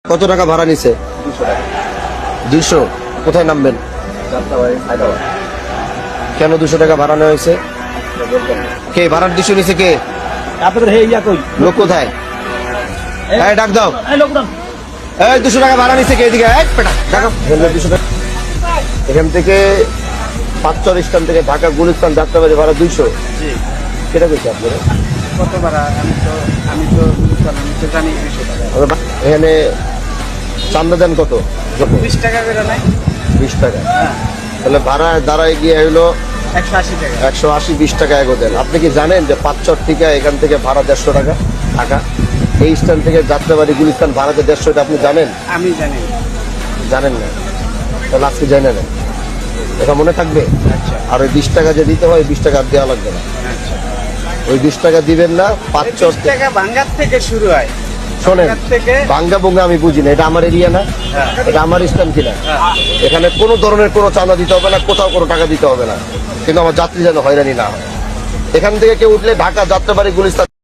কত টাকা ভাড়া নিছে? 200 টাকা। 200। কোথায় নামবেন? যাত্রাবাড়ি হায়দ্রাবাদ। কেন 200 টাকা ভাড়া নেওয়া হয়েছে? কে ভাড়ার 200 নিছে? কে? আপনাদের হে ইয়া কই? লোক কোথায়? এই ডাক দাও। এই লোকটা এই 200 টাকা ভাড়া নিছে কে? এদিকে এই পেটা ডাকো। 200 টাকা। এখান থেকে পাঁচচর স্ট্যান্ড থেকে ঢাকা গুলিস্তান যাত্রাবাড়ি ভাড়া 200। জি। কেটা কইছে আপনারা? কত ভাড়া? আমি তো জানি 200 টাকা। এখানে চান্দা দেন কত? 20 টাকা করে নাই? 20 টাকা। হ্যাঁ। তাহলে ভাড়া দাঁড়ায় গিয়ে হলো 180 টাকা। 180, 20 টাকা এগো দেন। আপনি কি জানেন যে পাঁচচর থেকে এখান থেকে ভাড়া 150 টাকা ঢাকা? এই স্ট্যান্ড থেকে যাত্রাবাড়ি গুলিস্তান ভাড়াতে 150, এটা আপনি জানেন? আমি জানি। জানেন না? তাহলে আজকে জানেন না, এটা মনে থাকবে। আচ্ছা আর ওই 20 টাকা যে দিতে হয় 20 টাকা আর দেওয়া লাগবে না। আচ্ছা। ওই 20 টাকা দিবেন না। পাঁচচর 20 টাকা ভাঙ্গার থেকে শুরু হয়। শোনেন, ভাঙ্গার থেকে ভাঙ্গা ভুঙ্গা আমি বুঝি না, এটা আমার এরিয়া না, হ্যাঁ। এটা আমার স্ট্যান্ড কিনা। হ্যাঁ। এখানে কোনো ধরনের কোনো চাঁদা দিতে হবে না, কোথাও কোনো টাকা দিতে হবে না, কিন্তু আমার যাত্রী যেন হয়রানি না হয়। এখান থেকে কেউ উঠলে ঢাকা যাত্রাবাড়ি গুলিস্তান